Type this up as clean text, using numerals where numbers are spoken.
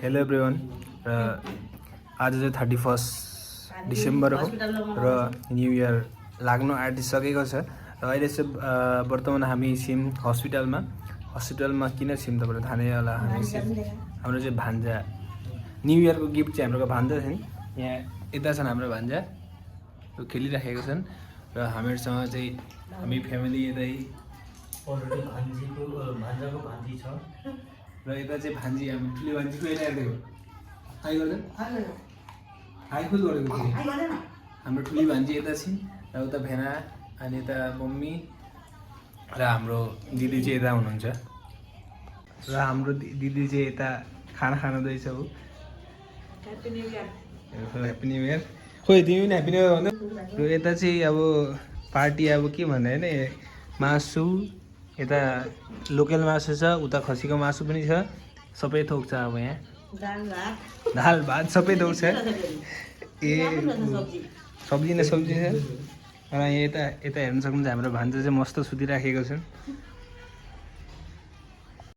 hello everyone र आज चाहिँ 31 डिसेम्बर हो र न्यू इयर लाग्नु आँटिसकेको छ र अहिले चाहिँ वर्तमान हामी छौँ हस्पिटलमा किन छौँ तपाईहरुले थाहा नै होला हामी हाम्रो चाहिँ भान्जा न्यू इयरको गिफ्ट चाहिँ हाम्रो भान्जा छन् यहाँ यता छन् हाम्रो भान्जा त्यो खेलिराखेको छन् र हामीहरुसँग चाहिँ हामी फ्यामिली यतै अलरेडी भान्जाको भान्जी छ र यता चाहिँ भान्जी हामी ठुलो भान्जी खुवाइरहेको हाई गर्दै हाई फुल गरेको हाम्रो ठुली भान्जी यता छिन् र उता भेना अनि यता मम्मी र हाम्रो दिदी चाहिँ यता हुनुहुन्छ र हाम्रो दिदी चाहिँ यता खाना खाँदैछ उ ह्यापी न्यू इयर खोइ तिमी पनि ह्यापी न्यू इयर भन्नु र यता चाहिँ अब पार्टी अब के भन्ने हैन मासु यता लोकल मासु छ उता खसीको मासु पनि छ सबै थोक छ अब यहाँ दाल भात सबै थोक छ ए सब्जी छ र यता हेर्न सक्नुहुन्छ हाम्रो भान्जा चाहिँ मस्त सुतिराखेको छन्